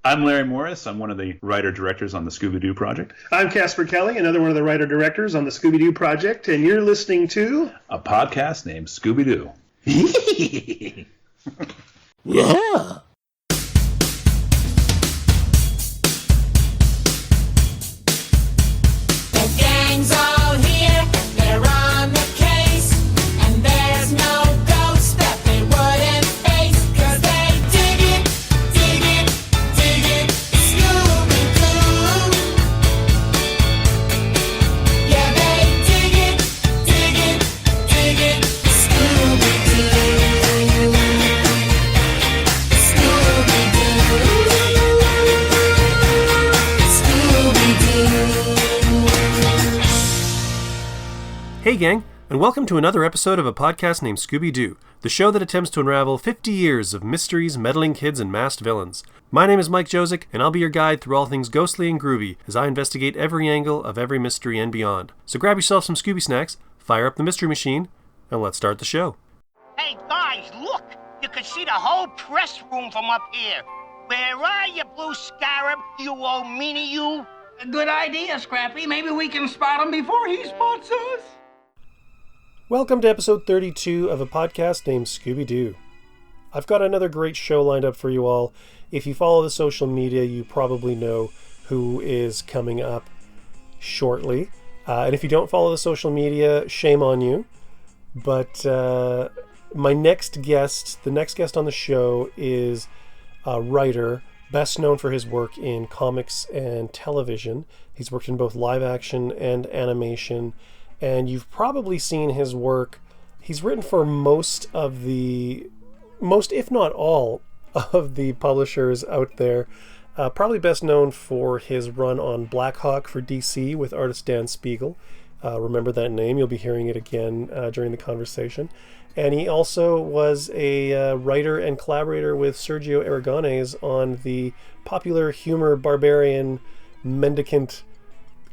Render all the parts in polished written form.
I'm Larry Morris. I'm one of the writer-directors on the Scooby-Doo project. I'm Casper Kelly, another one of the writer-directors on the Scooby-Doo project, and you're listening to... a podcast named Scooby-Doo. Yeah. The gang's all here, they're on the case, and there's no ghost that they wouldn't face, 'cause they dig it, Scooby-Doo. Yeah, they dig it, Scooby-Doo. Hey gang, and welcome to another episode of a podcast named Scooby-Doo, the show that attempts to unravel 50 years of mysteries, meddling kids, and masked villains. My name is Mike Josic, and I'll be your guide through all things ghostly and groovy as I investigate every angle of every mystery and beyond. So grab yourself some Scooby snacks, fire up the mystery machine, and let's start the show. Hey guys, look! You can see the whole press room from up here. Where are you, Blue Scarab? You old meanie, you? Good idea, Scrappy. Maybe we can spot him before he spots us. Welcome to episode 32 of a podcast named Scooby-Doo. I've got another great show lined up for you all. If you follow the social media, you probably know who is coming up shortly. And if you don't follow the social media, shame on you. But my next guest, the next guest on the show is a writer, best known for his work in comics and television. He's worked in both live action and animation. And you've probably seen his work. He's written for most, if not all, of the publishers out there. Probably best known for his run on Black Hawk for DC with artist Dan Spiegel. Remember that name. You'll be hearing it again during the conversation. And he also was a writer and collaborator with Sergio Aragonés on the popular humor barbarian mendicant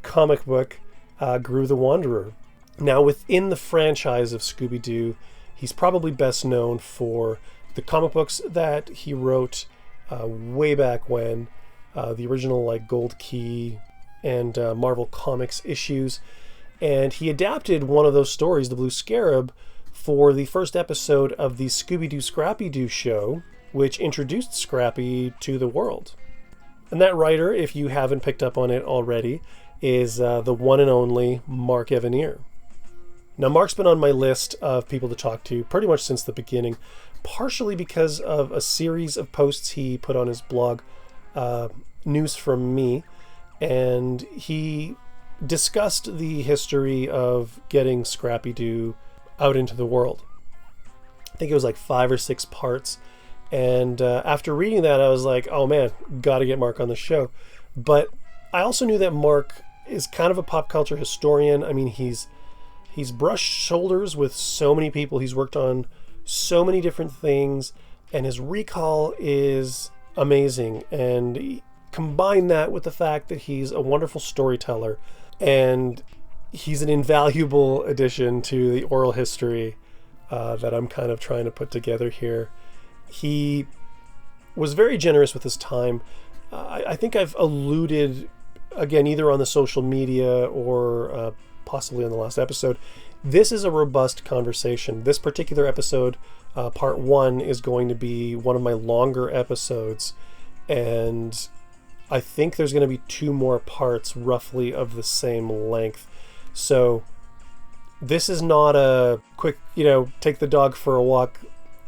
comic book Gru the Wanderer. Now, within the franchise of Scooby-Doo, he's probably best known for the comic books that he wrote way back when, the original Gold Key and Marvel Comics issues. And he adapted one of those stories, The Blue Scarab, for the first episode of the Scooby-Doo Scrappy-Doo show, which introduced Scrappy to the world. And that writer, if you haven't picked up on it already, is the one and only Mark Evanier. Now, Mark's been on my list of people to talk to pretty much since the beginning, partially because of a series of posts he put on his blog, News From Me, and he discussed the history of getting Scrappy-Doo out into the world. I think it was 5 or 6 parts, and after reading that, I was like, oh man, gotta get Mark on the show. But I also knew that Mark is kind of a pop culture historian. I mean, he's brushed shoulders with so many people. He's worked on so many different things, and his recall is amazing. And combine that with the fact that he's a wonderful storyteller, and he's an invaluable addition to the oral history that I'm kind of trying to put together here. He was very generous with his time. I think I've alluded, again, either on the social media or possibly on the last episode, this is a robust conversation. This particular episode, part 1, is going to be one of my longer episodes, and I think there's going to be 2 more parts roughly of the same length. So this is not a quick, take the dog for a walk,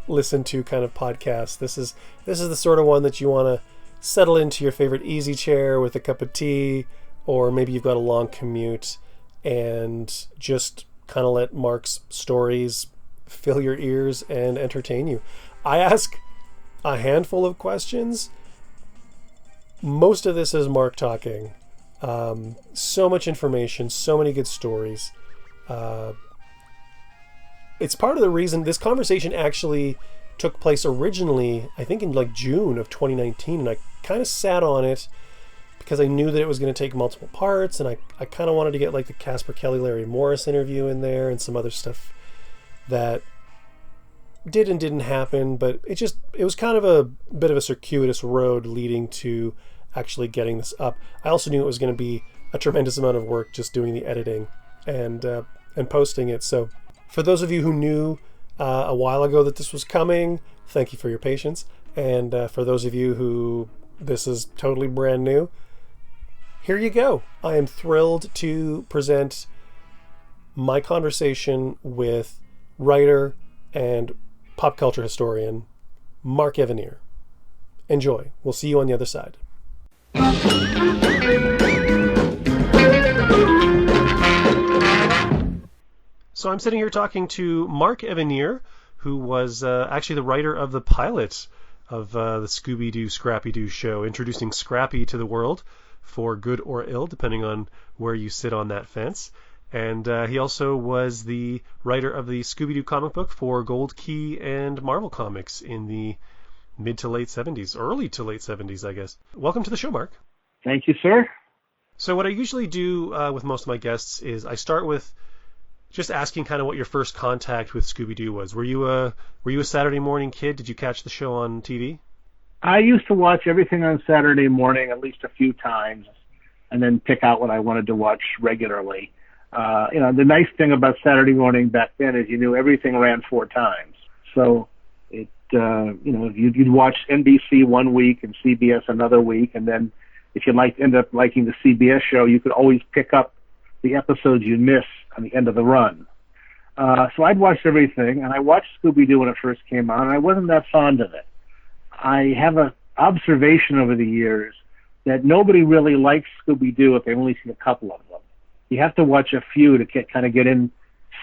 listen to kind of podcast. This is the sort of one that you want to settle into your favorite easy chair with a cup of tea, or maybe you've got a long commute, and just kind of let Mark's stories fill your ears and entertain you. I ask a handful of questions. Most of this is Mark talking. So much information, so many good stories. It's part of the reason this conversation actually took place originally, I think in June of 2019, and I kind of sat on it because I knew that it was going to take multiple parts, and I kind of wanted to get the Casper Kelly, Larry Morris interview in there and some other stuff that did and didn't happen, but it was kind of a bit of a circuitous road leading to actually getting this up. I also knew it was going to be a tremendous amount of work just doing the editing and posting it. So for those of you who knew a while ago that this was coming, thank you for your patience. And for those of you who this is totally brand new, here you go. I am thrilled to present my conversation with writer and pop culture historian Mark Evanier. Enjoy. We'll see you on the other side. So I'm sitting here talking to Mark Evanier, who was actually the writer of the pilot of the Scooby-Doo Scrappy-Doo show, introducing Scrappy to the world for good or ill, depending on where you sit on that fence. And he also was the writer of the Scooby-Doo comic book for Gold Key and Marvel Comics in the mid to late 70s, early to late 70s, I guess. Welcome to the show, Mark. Thank you, sir. So what I usually do with most of my guests is I start with just asking kind of what your first contact with Scooby-Doo was. Were you a Saturday morning kid? Did you catch the show on TV? I used to watch everything on Saturday morning at least a few times and then pick out what I wanted to watch regularly. The nice thing about Saturday morning back then is you knew everything ran 4 times. So you'd watch NBC one week and CBS another week, and then if you end up liking the CBS show, you could always pick up the episodes you miss on the end of the run. So I'd watched everything, and I watched Scooby-Doo when it first came on, and I wasn't that fond of it. I have an observation over the years that nobody really likes Scooby-Doo if they've only seen a couple of them. You have to watch a few to get in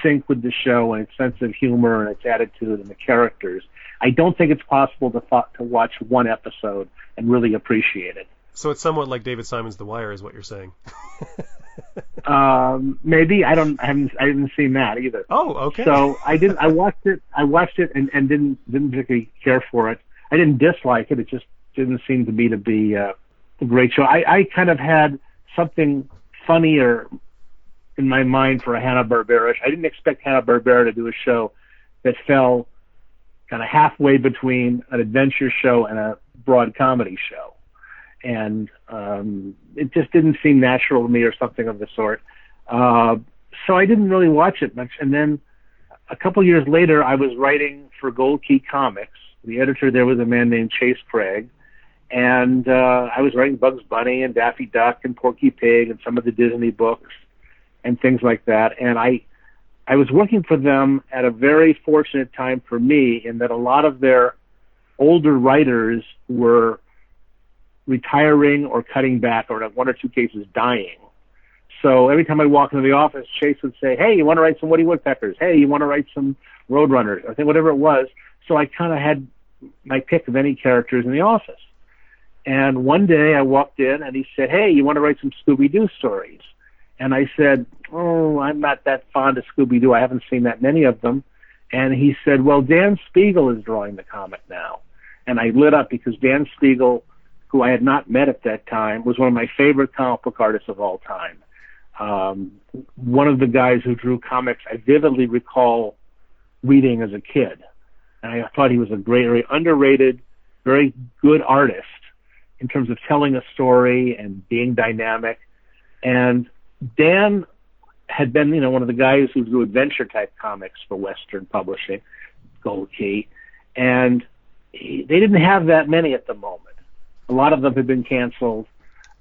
sync with the show and its sense of humor and its attitude and the characters. I don't think it's possible to watch one episode and really appreciate it. So it's somewhat like David Simon's The Wire, is what you're saying. Maybe I haven't seen that either. Oh, okay. So I watched it and didn't particularly care for it. I didn't dislike it. It just didn't seem to be a great show. I kind of had something funnier in my mind for a Hanna-Barbera. I didn't expect Hanna-Barbera to do a show that fell kind of halfway between an adventure show and a broad comedy show. And it just didn't seem natural to me or something of the sort. So I didn't really watch it much. And then a couple years later, I was writing for Gold Key Comics. The editor there was a man named Chase Craig. And I was writing Bugs Bunny and Daffy Duck and Porky Pig and some of the Disney books and things like that. And I was working for them at a very fortunate time for me in that a lot of their older writers were retiring or cutting back, or in one or two cases dying. So every time I walk into the office, Chase would say, "Hey, you want to write some Woody Woodpeckers? Hey, you want to write some Roadrunners?" I think whatever it was. So I kind of had my pick of any characters in the office. And one day I walked in and he said, "Hey, you want to write some Scooby-Doo stories?" And I said, "Oh, I'm not that fond of Scooby-Doo. I haven't seen that many of them." And he said, "Well, Dan Spiegel is drawing the comic now." And I lit up because Dan Spiegel, who I had not met at that time, was one of my favorite comic book artists of all time. One of the guys who drew comics I vividly recall reading as a kid. And I thought he was a great, very underrated, very good artist in terms of telling a story and being dynamic. And Dan had been, one of the guys who drew adventure-type comics for Western Publishing, Gold Key. And they didn't have that many at the moment. A lot of them had been canceled,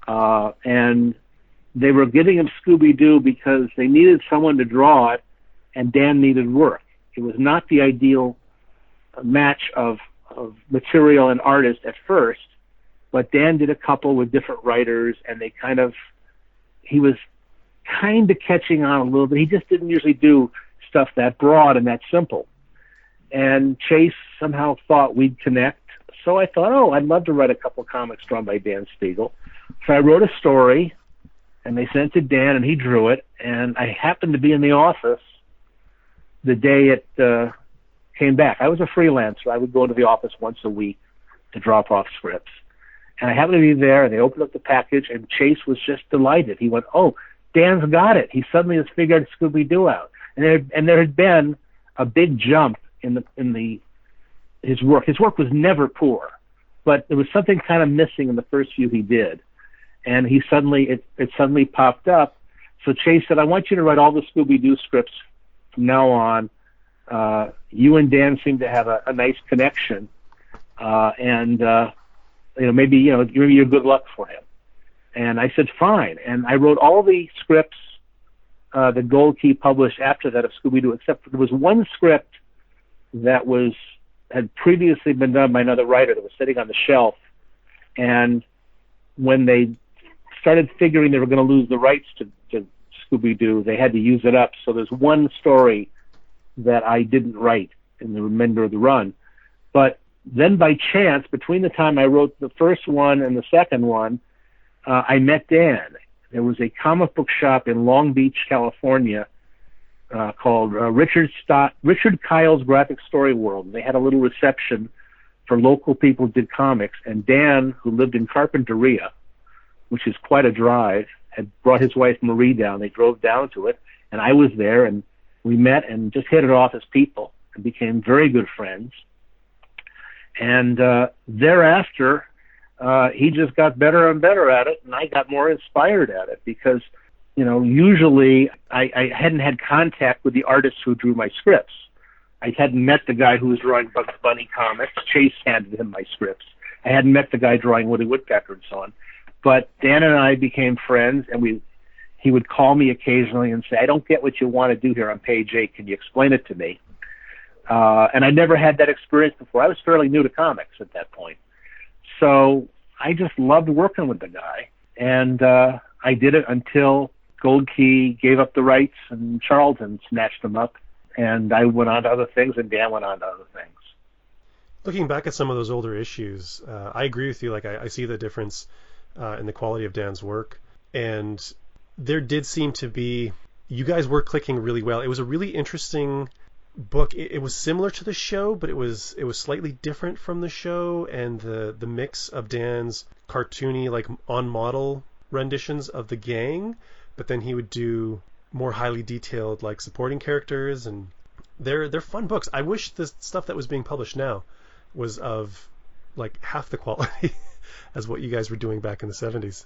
and they were giving him Scooby-Doo because they needed someone to draw it, and Dan needed work. It was not the ideal match of material and artist at first, but Dan did a couple with different writers, and he was kind of catching on a little bit. He just didn't usually do stuff that broad and that simple. And Chase somehow thought we'd connect. So I thought, I'd love to write a couple comics drawn by Dan Spiegel. So I wrote a story, and they sent it to Dan, and he drew it. And I happened to be in the office the day it came back. I was a freelancer. I would go to the office once a week to drop off scripts. And I happened to be there, and they opened up the package, and Chase was just delighted. He went, "Oh, Dan's got it. He suddenly has figured Scooby-Doo out." And there had been a big jump in the his work. His work was never poor, but there was something kind of missing in the first few he did, and it suddenly popped up. So Chase said, "I want you to write all the Scooby-Doo scripts from now on. You and Dan seem to have a nice connection, and maybe you're good luck for him." And I said, "Fine." And I wrote all the scripts that Gold Key published after that of Scooby-Doo, except there was one script that had previously been done by another writer that was sitting on the shelf. And when they started figuring they were going to lose the rights to Scooby-Doo, they had to use it up. So there's one story that I didn't write in the remainder of the run. But then by chance, between the time I wrote the first one and the second one, I met Dan. There was a comic book shop in Long Beach, California, called Richard Kyle's Graphic Story World. They had a little reception for local people who did comics, and Dan, who lived in Carpinteria, which is quite a drive, had brought his wife Marie down. They drove down to it, and I was there, and we met and just hit it off as people and became very good friends. And thereafter, he just got better and better at it, and I got more inspired at it because, usually I hadn't had contact with the artists who drew my scripts. I hadn't met the guy who was drawing Bugs Bunny comics. Chase handed him my scripts. I hadn't met the guy drawing Woody Woodpecker and so on. But Dan and I became friends, and he would call me occasionally and say, "I don't get what you want to do here on page 8. Can you explain it to me?" And I never had that experience before. I was fairly new to comics at that point. So I just loved working with the guy. And I did it until Gold Key gave up the rights and Charlton snatched them up. And I went on to other things, and Dan went on to other things. Looking back at some of those older issues, I agree with you. Like, I see the difference in the quality of Dan's work. And there did seem to be, you guys were clicking really well. It was a really interesting book. It was similar to the show, but it was slightly different from the show, and the mix of Dan's cartoony, like on model renditions of the gang, but then he would do more highly detailed, like supporting characters, and they're fun books. I wish the stuff that was being published now was of like half the quality as what you guys were doing back in the 70s.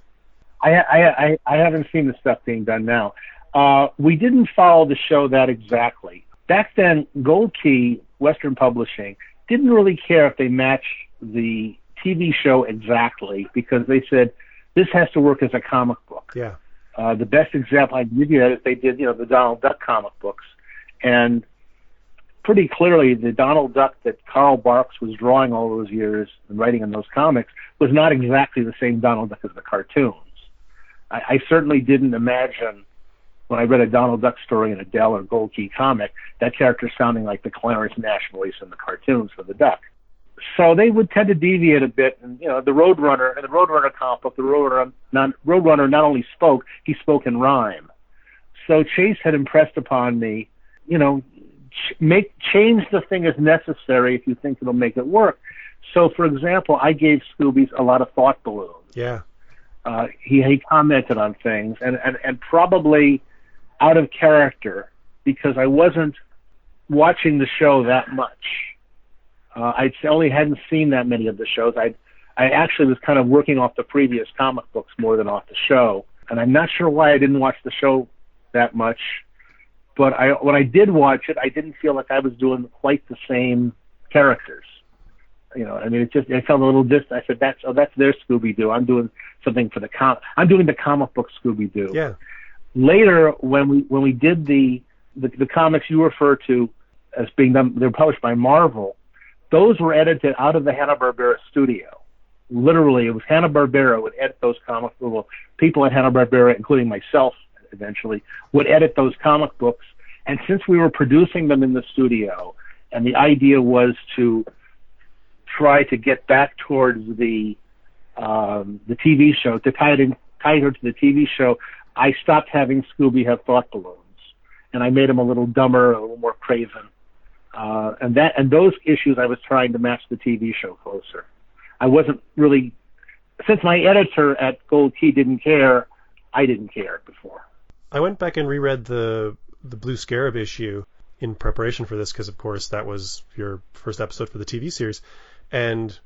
I haven't seen the stuff being done now. We didn't follow the show that exactly. Back then, Gold Key, Western Publishing, didn't really care if they matched the TV show exactly because they said, this has to work as a comic book. Yeah. The best example I can give you that is they did, the Donald Duck comic books. And pretty clearly, the Donald Duck that Carl Barks was drawing all those years and writing in those comics was not exactly the same Donald Duck as the cartoons. I certainly didn't imagine when I read a Donald Duck story in a Dell or Gold Key comic, that character sounding like the Clarence Nash voice in the cartoons for the Duck. So they would tend to deviate a bit. And, the Roadrunner, in the Roadrunner comic book, the Roadrunner not only spoke, he spoke in rhyme. So Chase had impressed upon me, change the thing as necessary if you think it'll make it work. So, for example, I gave Scoobies a lot of thought balloons. Yeah. He commented on things, and probably out of character because I wasn't watching the show that much. I only hadn't seen that many of the shows. I actually was kind of working off the previous comic books more than off the show, and I'm not sure why I didn't watch the show that much. But when I did watch it, I didn't feel like I was doing quite the same characters. It felt a little distant. I said, that's their Scooby-Doo. I'm doing something for I'm doing the comic book Scooby-Doo. Yeah. Later, when we did the comics you refer to as being done, they were published by Marvel. Those were edited out of the Hanna-Barbera studio. Literally, it was Hanna-Barbera would edit those comic books. Well, people at Hanna-Barbera, including myself eventually, would edit those comic books. And since we were producing them in the studio, and the idea was to try to get back towards the TV show, to tie her to the TV show, I stopped having Scooby have thought balloons, and I made him a little dumber, a little more craven. And those issues I was trying to match the TV show closer. I wasn't really, since my editor at Gold Key didn't care, I didn't care before. I went back and reread the Blue Scarab issue, in preparation for this, because of course that was your first episode for the TV series, and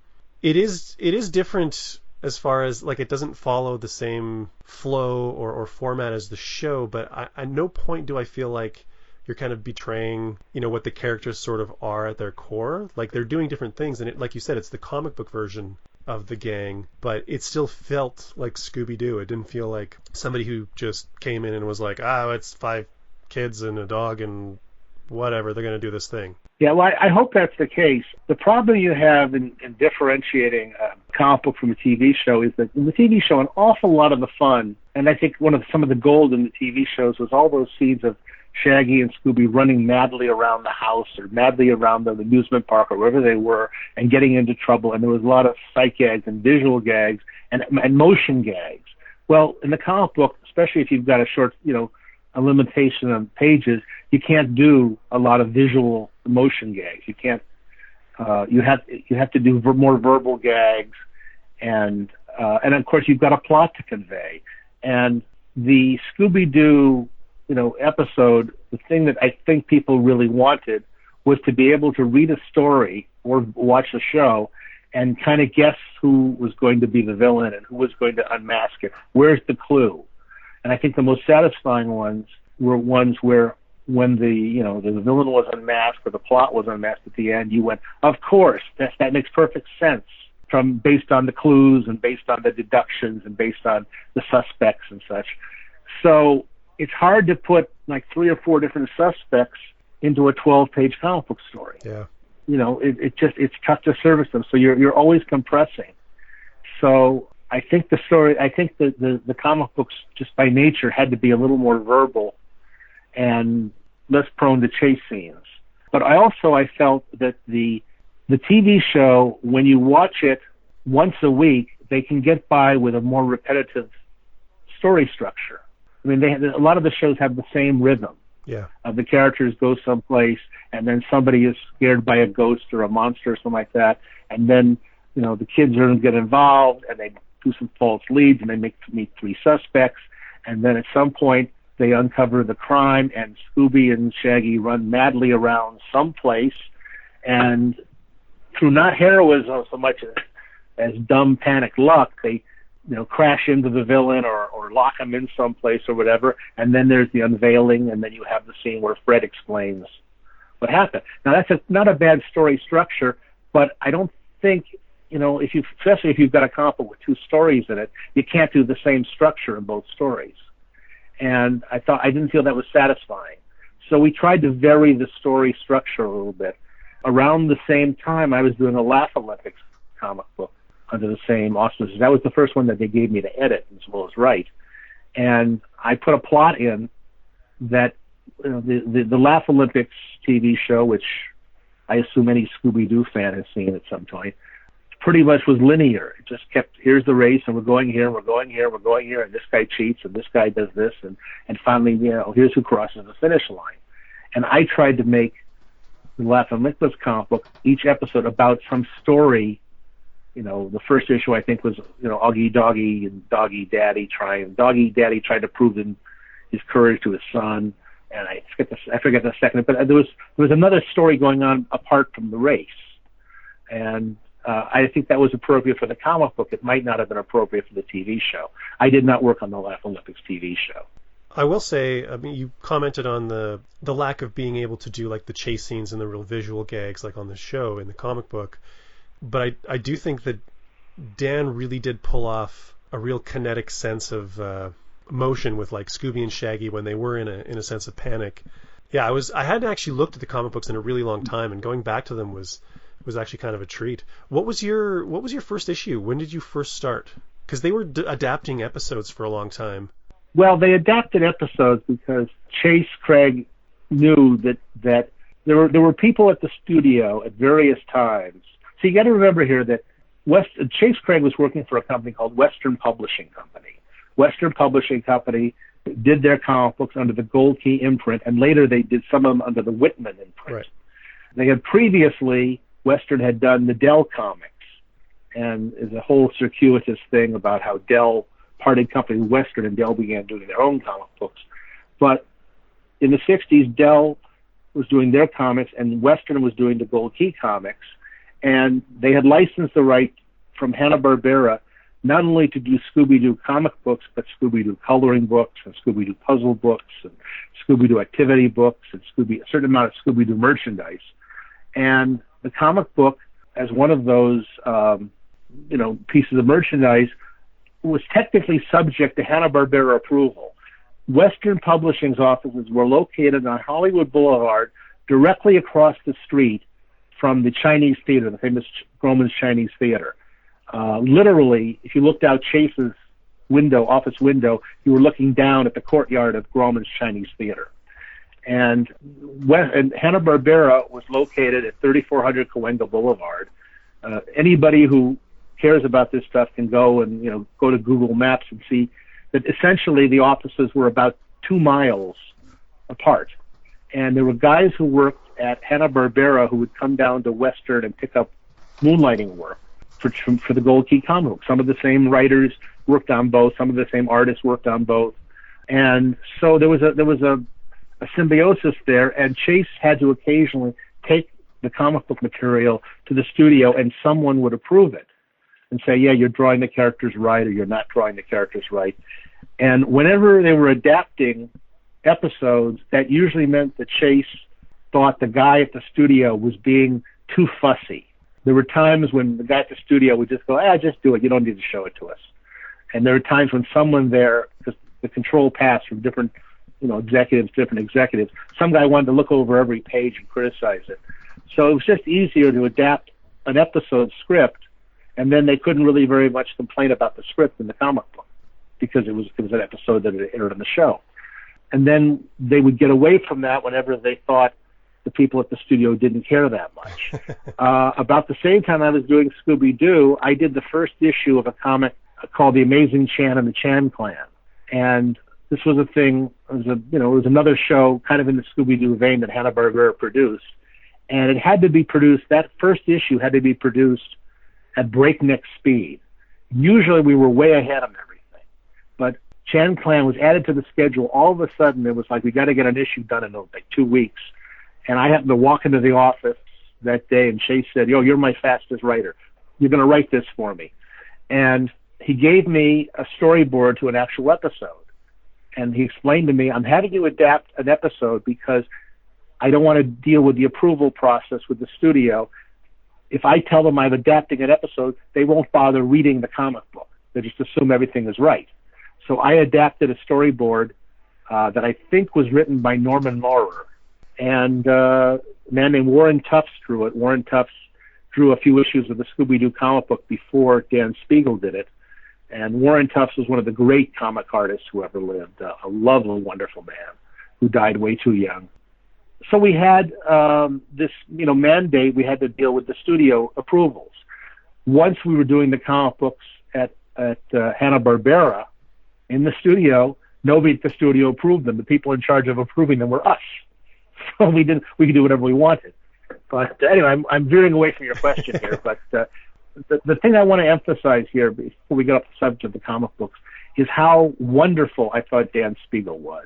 it is different as far as like it doesn't follow the same flow or format as the show, but at no point do I feel like you're kind of betraying, what the characters sort of are at their core. Like they're doing different things, and it, like you said, it's the comic book version of the gang, but it still felt like Scooby-Doo. It didn't feel like somebody who just came in and was like, it's 5 kids and a dog and whatever, they're going to do this thing. Yeah, well, I hope that's the case. The problem you have in differentiating a comic book from a TV show is that in the TV show, an awful lot of the fun, and I think some of the gold in the TV shows was all those scenes of Shaggy and Scooby running madly around the house or madly around the amusement park or wherever they were and getting into trouble. And there was a lot of sight gags and visual gags and motion gags. Well, in the comic book, especially if you've got a short, a limitation on pages, you can't do a lot of visual motion gags. You can't. You have to do more verbal gags, and of course you've got a plot to convey. And the Scooby-Doo, episode, the thing that I think people really wanted was to be able to read a story or watch a show and kind of guess who was going to be the villain and who was going to unmask it. Where's the clue? And I think the most satisfying ones were ones where when the villain was unmasked or the plot was unmasked at the end, you went, of course, that makes perfect sense based on the clues and based on the deductions and based on the suspects and such. So it's hard to put like 3 or 4 different suspects into a 12-page comic book story. Yeah. It's tough to service them. So you're always compressing. So I think the comic books just by nature had to be a little more verbal and less prone to chase scenes. But I felt that the TV show, when you watch it once a week, they can get by with a more repetitive story structure. I mean, a lot of the shows have the same rhythm. Yeah. The characters go someplace, and then somebody is scared by a ghost or a monster or something like that, and then the kids are going to get involved, and they do some false leads, and they meet 3 suspects, and then at some point they uncover the crime, and Scooby and Shaggy run madly around someplace, and through not heroism so much as dumb panic luck, they crash into the villain or lock him in someplace or whatever, and then there's the unveiling, and then you have the scene where Fred explains what happened. Now that's not a bad story structure, but I don't think, especially if you've got a comic book with 2 stories in it, you can't do the same structure in both stories. And I didn't feel that was satisfying. So we tried to vary the story structure a little bit. Around the same time, I was doing a Laugh Olympics comic book under the same auspices. That was the first one that they gave me to edit as well as write. And I put a plot in that the Laugh Olympics TV show, which I assume any Scooby-Doo fan has seen at some point, pretty much was linear. It just kept, here's the race, and we're going here, and we're going here, and we're going here, and this guy cheats, and this guy does this, and finally, here's who crosses the finish line. And I tried to make the Laugh Olympics comic book, each episode about some story. The first issue I think was, Augie Doggy and Doggy Daddy tried to prove his courage to his son, and I forget the second, but there was another story going on apart from the race, and I think that was appropriate for the comic book. It might not have been appropriate for the TV show. I did not work on the Laugh Olympics TV show. I will say, you commented on the lack of being able to do like the chase scenes and the real visual gags like on the show in the comic book. But I do think that Dan really did pull off a real kinetic sense of motion with like Scooby and Shaggy when they were in a sense of panic. Yeah, I hadn't actually looked at the comic books in a really long time, and going back to them was actually kind of a treat. What was your first issue? When did you first start? Because they were adapting episodes for a long time. Well, they adapted episodes because Chase Craig knew that there were people at the studio at various times. So you got to remember here that Chase Craig was working for a company called Western Publishing Company. Western Publishing Company did their comic books under the Gold Key imprint, and later they did some of them under the Whitman imprint. Right. They had previously, Western had done the Dell comics, and there's a whole circuitous thing about how Dell parted company with Western, and Dell began doing their own comic books. But in the 60s, Dell was doing their comics, and Western was doing the Gold Key comics. And they had licensed the right from Hanna-Barbera not only to do Scooby-Doo comic books, but Scooby-Doo coloring books and Scooby-Doo puzzle books and Scooby-Doo activity books and a certain amount of Scooby-Doo merchandise. And the comic book, as one of those, pieces of merchandise, was technically subject to Hanna-Barbera approval. Western Publishing's offices were located on Hollywood Boulevard, directly across the street from the Chinese Theater, the famous Grauman's Chinese Theater. Literally, if you looked out Chase's office window, you were looking down at the courtyard of Grauman's Chinese Theater. And Hanna-Barbera was located at 3400 Cahuenga Boulevard. Anybody who cares about this stuff can go and go to Google Maps and see that essentially the offices were about 2 miles apart. And there were guys who worked at Hanna-Barbera who would come down to Western and pick up moonlighting work for the Gold Key comic book. Some of the same writers worked on both. Some of the same artists worked on both. And so there was a symbiosis there, and Chase had to occasionally take the comic book material to the studio, and someone would approve it and say, yeah, you're drawing the characters right, or you're not drawing the characters right. And whenever they were adapting episodes, that usually meant that Chase thought the guy at the studio was being too fussy. There were times when the guy at the studio would just go, just do it. You don't need to show it to us. And there were times when someone there, because the control passed from different executives, some guy wanted to look over every page and criticize it. So it was just easier to adapt an episode script, and then they couldn't really very much complain about the script in the comic book because it was an episode that had aired on the show. And then they would get away from that whenever they thought the people at the studio didn't care that much. About the same time I was doing Scooby-Doo, I did the first issue of a comic called The Amazing Chan and the Chan Clan. And this was a thing, it was another show kind of in the Scooby-Doo vein that Hanna-Barbera produced. And it had to be produced, that first issue had to be produced at breakneck speed. Usually we were way ahead of everything. But Chan Clan was added to the schedule. All of a sudden it was like, we got to get an issue done in like 2 weeks. And I happened to walk into the office that day, and Chase said, you're my fastest writer. You're going to write this for me. And he gave me a storyboard to an actual episode. And he explained to me, I'm having you adapt an episode because I don't want to deal with the approval process with the studio. If I tell them I'm adapting an episode, they won't bother reading the comic book. They just assume everything is right. So I adapted a storyboard that I think was written by Norman Maurer. And a man named Warren Tufts drew it. Warren Tufts drew a few issues of the Scooby-Doo comic book before Dan Spiegel did it. And Warren Tufts was one of the great comic artists who ever lived, a lovely, wonderful man who died way too young. So we had this, mandate. We had to deal with the studio approvals. Once we were doing the comic books at Hanna-Barbera in the studio, nobody at the studio approved them. The people in charge of approving them were us. So we could do whatever we wanted. But anyway, I'm veering away from your question here. But the thing I want to emphasize here before we get off the subject of the comic books is how wonderful I thought Dan Spiegel was.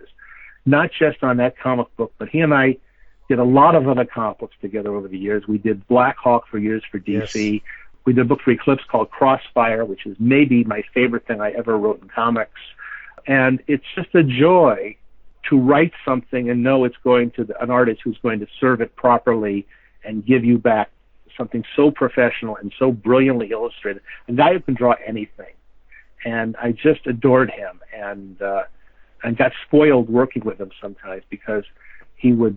Not just on that comic book, but he and I did a lot of other comic books together over the years. We did Black Hawk for years for DC. Yes. We did a book for Eclipse called Crossfire, which is maybe my favorite thing I ever wrote in comics. And it's just a joy to write something and know it's going to an artist who's going to serve it properly and give you back something so professional and so brilliantly illustrated. A guy who can draw anything. And I just adored him and got spoiled working with him sometimes because he was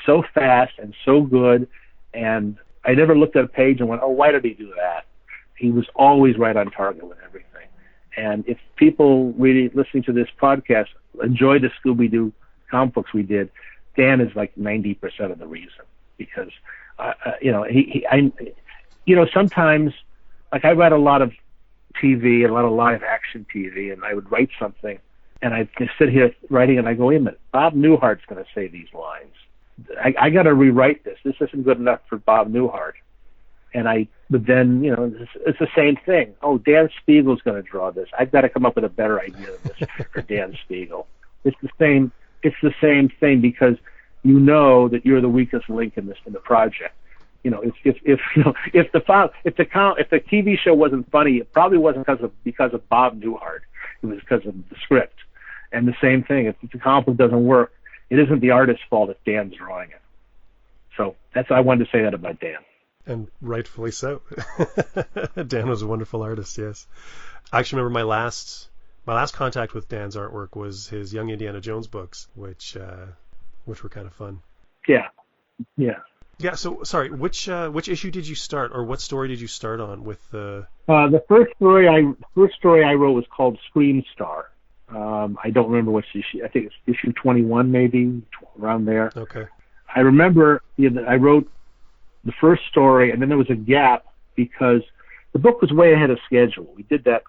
so fast and so good, and I never looked at a page and went, why did he do that? He was always right on target with everything. And if people really listening to this podcast enjoy the Scooby-Doo comic books we did, Dan is like 90% of the reason, because sometimes, like, I read a lot of TV and a lot of live action TV, and I would write something and I'd sit here writing and I go, wait a minute, Bob Newhart's going to say these lines. I got to rewrite this. This isn't good enough for Bob Newhart. But then, it's the same thing. Dan Spiegel's going to draw this. I've got to come up with a better idea than this for Dan Spiegel. It's the same thing, because you know that you're the weakest link in the project. You know, if the TV show wasn't funny, it probably wasn't because of Bob Newhart. It was because of the script. And the same thing, if the comic book doesn't work, it isn't the artist's fault if Dan's drawing it. So I wanted to say that about Dan. And rightfully so. Dan was a wonderful artist, yes. I actually remember my last contact with Dan's artwork was his Young Indiana Jones books, which were kind of fun. Yeah. Yeah. So sorry, which issue did you start, or what story did you start on with the? The first story I wrote was called Scream Star. I don't remember which issue. I think it's issue 21, maybe around there. Okay. I remember I wrote the first story, and then there was a gap because the book was way ahead of schedule. We did that,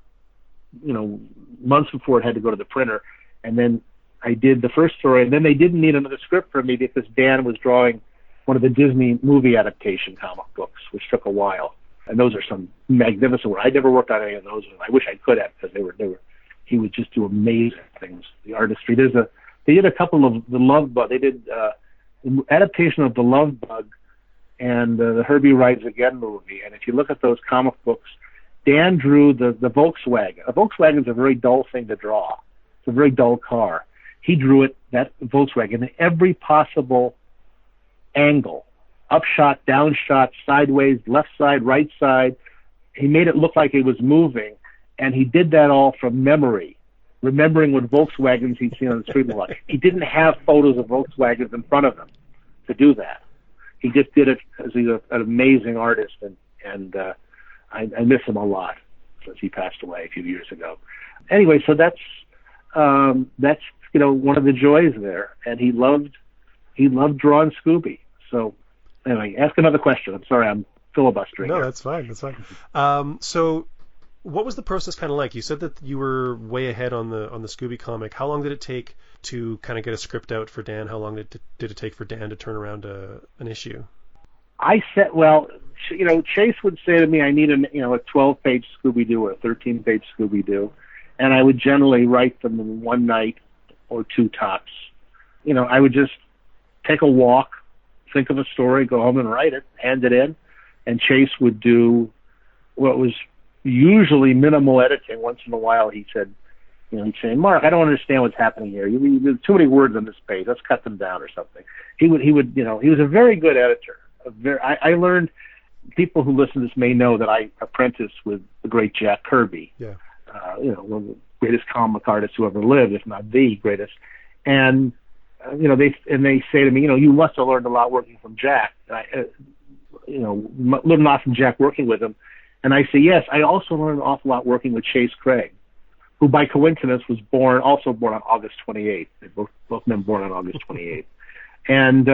months before it had to go to the printer, and then I did the first story, and then they didn't need another script from me because Dan was drawing one of the Disney movie adaptation comic books, which took a while. And those are some magnificent work. I never worked on any of those. I wish I could have, because he would just do amazing things. The artistry. They did a couple of the Love Bug. They did adaptation of the Love Bug and the Herbie Rides Again movie. And if you look at those comic books, Dan drew the Volkswagen. A Volkswagen is a very dull thing to draw. It's a very dull car. He drew that Volkswagen, in every possible angle. Upshot, downshot, sideways, left side, right side. He made it look like it was moving, and he did that all from memory, remembering what Volkswagens he'd seen on the street a lot. He didn't have photos of Volkswagens in front of him to do that. He just did it because he's an amazing artist, and I miss him a lot since he passed away a few years ago. Anyway, so that's one of the joys there, and he loved drawing Scooby. So anyway, ask another question. I'm sorry, I'm filibustering. No, here. That's fine. So what was the process kind of like? You said that you were way ahead on the Scooby comic. How long did it take to kind of get a script out for Dan? How long did it take for Dan to turn around an issue? I said, Chase would say to me, I need a 12-page Scooby-Doo or a 13-page Scooby-Doo, and I would generally write them in one night or two tops. I would just take a walk, think of a story, go home and write it, hand it in, and Chase would do what was usually minimal editing. Once in a while he'd say, Mark, I don't understand what's happening here. There's too many words on this page. Let's cut them down or something. He was a very good editor. I learned, people who listen to this may know that I apprenticed with the great Jack Kirby. Yeah. One of the greatest comic artists who ever lived, if not the greatest. And they say to me, you must have learned a lot working from Jack. Learned a lot from Jack working with him. And I say, yes, I also learned an awful lot working with Chase Craig, who by coincidence was born on August 28th. They both men born on August 28th. And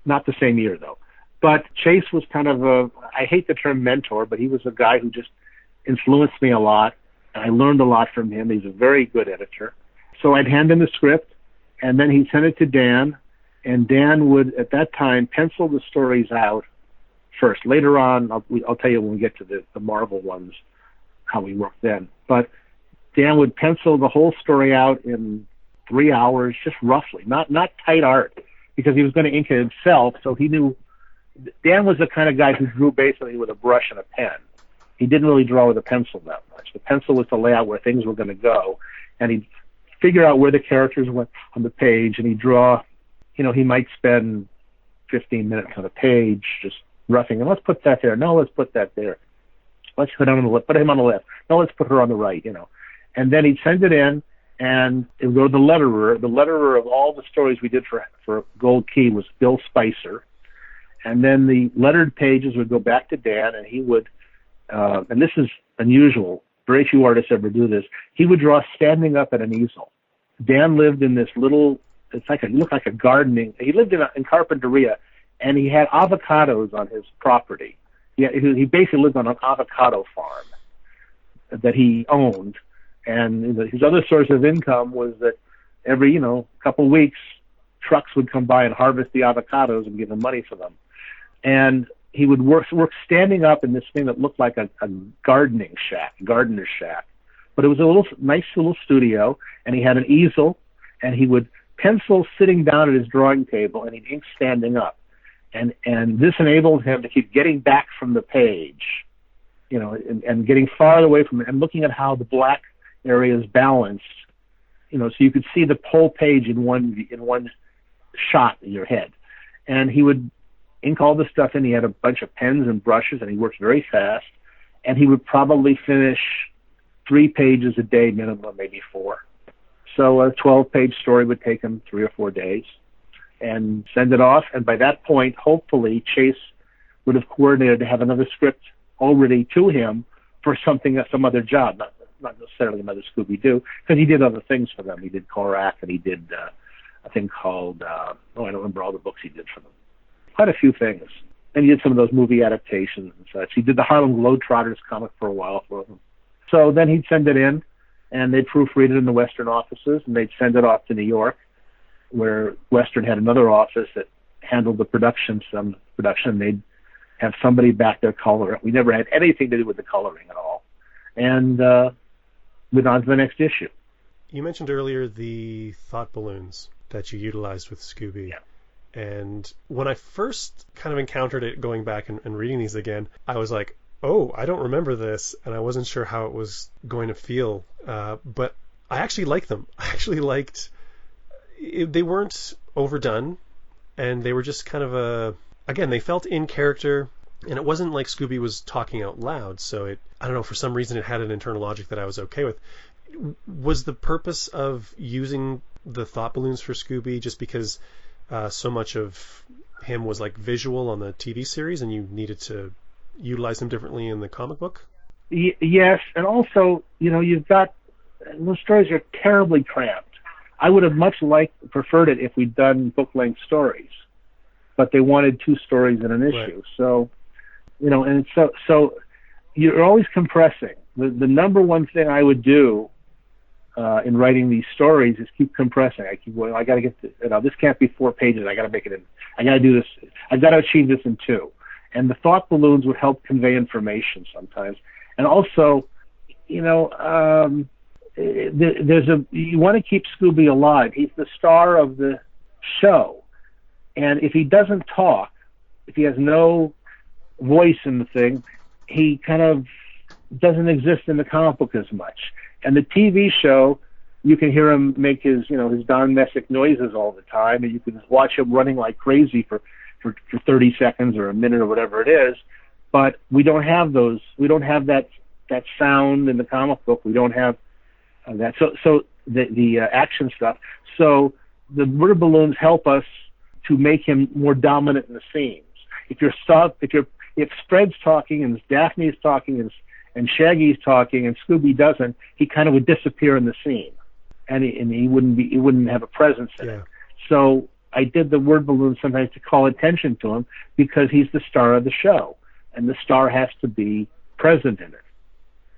not the same year, though. But Chase was kind of I hate the term mentor, but he was a guy who just influenced me a lot. And I learned a lot from him. He's a very good editor. So I'd hand him the script, and then he'd send it to Dan, and Dan would, at that time, pencil the stories out first. Later on, I'll tell you when we get to the Marvel ones, how we worked then. But Dan would pencil the whole story out in 3 hours, just roughly, not tight art, because he was going to ink it himself, so he knew. Dan was the kind of guy who drew basically with a brush and a pen. He didn't really draw with a pencil that much. The pencil was to lay out where things were going to go, and he'd figure out where the characters went on the page, and he'd draw. He might spend 15 minutes on a page just roughing, and let's put that there. No, let's put that there. Let's put him on the left. No, let's put her on the right. And then he'd send it in, and it would go to the letterer. The letterer of all the stories we did for Gold Key was Bill Spicer. And then the lettered pages would go back to Dan, and he would, and this is unusual, very few artists ever do this, he would draw standing up at an easel. Dan lived in this little, it looked like a gardening, he lived in Carpinteria, and he had avocados on his property. He basically lived on an avocado farm that he owned, and his other source of income was that every, couple of weeks, trucks would come by and harvest the avocados and give him money for them. And he would work standing up in this thing that looked like a gardener's shack. But it was a nice little studio, and he had an easel, and he would pencil sitting down at his drawing table, and he'd ink standing up. And this enabled him to keep getting back from the page, and getting far away from it, and looking at how the black area is balanced, so you could see the whole page in one shot in your head. And he would ink all the stuff in. He had a bunch of pens and brushes, and he worked very fast. And he would probably finish 3 pages a day minimum, maybe 4. So a 12-page story would take him 3 or 4 days, and send it off. And by that point, hopefully, Chase would have coordinated to have another script already to him for some other job, not necessarily another Scooby-Doo, because he did other things for them. He did Korak, and he did a thing called, I don't remember all the books he did for them. Quite a few things. And he did some of those movie adaptations and such. He did the Harlem Globetrotters comic for a while for them. So then he'd send it in, and they'd proofread it in the Western offices, and they'd send it off to New York, where Western had another office that handled the production. They'd have somebody back there color it. We never had anything to do with the coloring at all. And went on to the next issue. You mentioned earlier the thought balloons that you utilized with Scooby. Yeah. And when I first kind of encountered it going back and reading these again, I was like, oh, I don't remember this, and I wasn't sure how it was going to feel. But I actually liked them. I actually liked... They weren't overdone, and they were just kind of again, they felt in character, and it wasn't like Scooby was talking out loud, so I don't know, for some reason it had an internal logic that I was okay with. Was the purpose of using the thought balloons for Scooby just because so much of him was like visual on the TV series, and you needed to utilize them differently in the comic book? Yes, and also, you've got, those stories are terribly cramped. I would have much preferred it if we'd done book-length stories, but they wanted 2 stories in an issue. Right. So, and so you're always compressing. The number one thing I would do in writing these stories is keep compressing. I keep going, I got to get this can't be 4 pages. I got to make it in. I got to do this. I've got to achieve this in 2. And the thought balloons would help convey information sometimes. And also, you want to keep Scooby alive. He's the star of the show. And if he doesn't talk, if he has no voice in the thing, he kind of doesn't exist in the comic book as much. And the TV show, you can hear him make his Don Messick noises all the time, and you can watch him running like crazy for 30 seconds or a minute or whatever it is. But we don't have those. We don't have that sound in the comic book. We don't have that. So the action stuff. So the word balloons help us to make him more dominant in the scenes. If Spread's talking and Daphne's talking and Shaggy's talking and Scooby doesn't, he kind of would disappear in the scene, and he wouldn't have a presence in it. So I did the word balloon sometimes to call attention to him because he's the star of the show, and the star has to be present in it.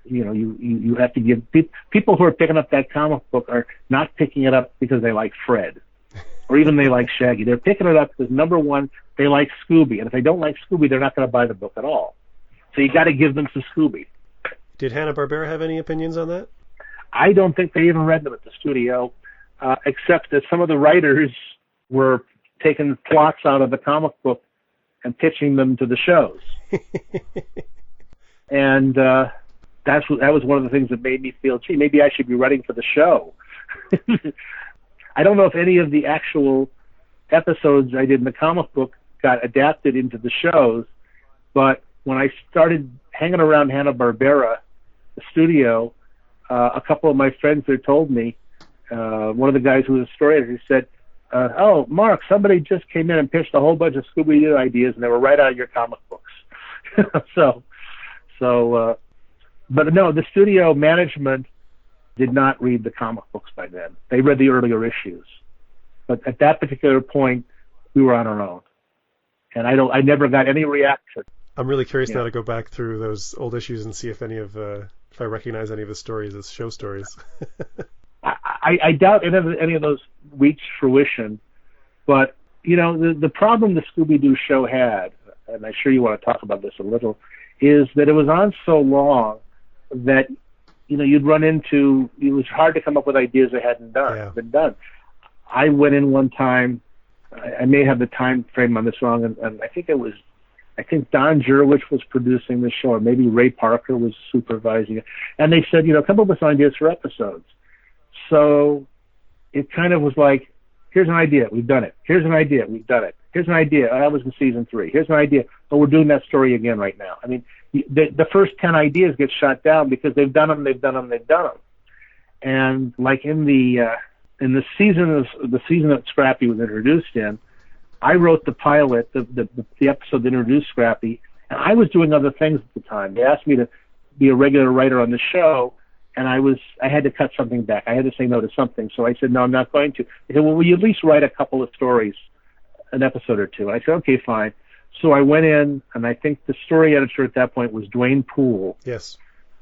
You have to give people who are picking up that comic book are not picking it up because they like Fred or even they like Shaggy. They're picking it up because, number one, they like Scooby, and if they don't like Scooby, they're not going to buy the book at all. So you got to give them to Scooby. Did Hanna-Barbera have any opinions on that? I don't think they even read them at the studio, except that some of the writers were taking plots out of the comic book and pitching them to the shows. And that was one of the things that made me feel, gee, maybe I should be writing for the show. I don't know if any of the actual episodes I did in the comic book got adapted into the shows, but when I started hanging around Hanna-Barbera, the studio, a couple of my friends there told me, one of the guys who was a story editor said, oh, Mark, somebody just came in and pitched a whole bunch of Scooby-Doo ideas, and they were right out of your comic books. But no, the studio management did not read the comic books by then. They read the earlier issues. But at that particular point, we were on our own. And I never got any reaction. I'm really curious now to go back through those old issues and see if if I recognize any of the stories as show stories. I doubt any of those reached fruition. But, the problem the Scooby-Doo show had, and I'm sure you want to talk about this a little, is that it was on so long that, you'd run into, it was hard to come up with ideas that hadn't been done. I went in one time. I may have the time frame on this wrong, and I think Don Jurwich was producing the show, or maybe Ray Parker was supervising it. And they said, come up with some ideas for episodes. So it kind of was like, here's an idea, we've done it. Here's an idea, we've done it. Here's an idea, that was in season 3. Here's an idea, but we're doing that story again right now. I mean, the first 10 ideas get shot down because they've done them. And like in the season that Scrappy was introduced in, I wrote the pilot, the episode that introduced Scrappy, and I was doing other things at the time. They asked me to be a regular writer on the show, and I had to cut something back. I had to say no to something. So I said, no, I'm not going to. They said, well, will you at least write a couple of stories, an episode or two? And I said, okay, fine. So I went in, and I think the story editor at that point was Dwayne Poole. Yes.